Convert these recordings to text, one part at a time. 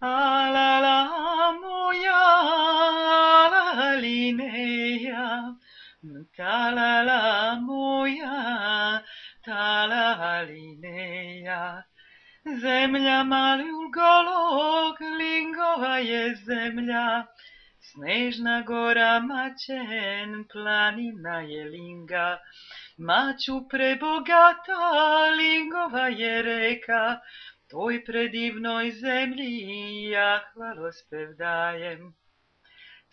Alala moja la linea, talala moja, tala linea. Zemlja Malugolog, Lingova je zemlja, Snežna gora Mačen, planina je Linga. Maču prebogata, Lingova je reka, toj predivnoj zemlji ja hvalospev dajem.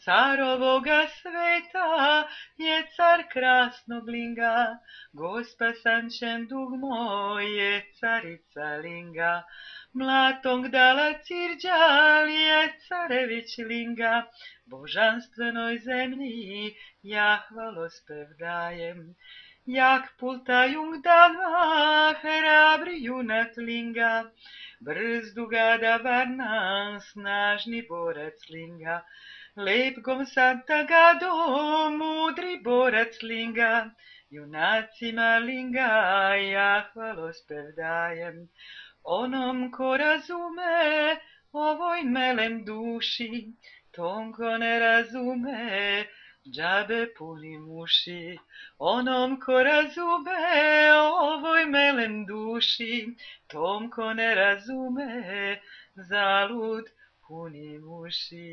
Car ovoga sveta je car krasnog Linga, Gospa Sančen dug moj je carica Linga. Mlatong dala Cirđal je carević Linga, božanstvenoj zemlji ja hvalospev dajem. Jak pultajung dana, hrabri junak Linga, brzdu gada Varna, snažni borac Linga. Lep gom Santa Gado, mudri borac Linga, junacima Linga ja hvalospev dajem. Onom ko razume ovoj melem duši, tom ko ne razume džabe punim uši. Onom ko razume ovoj melem duši, tom ko ne razume zalud punim uši.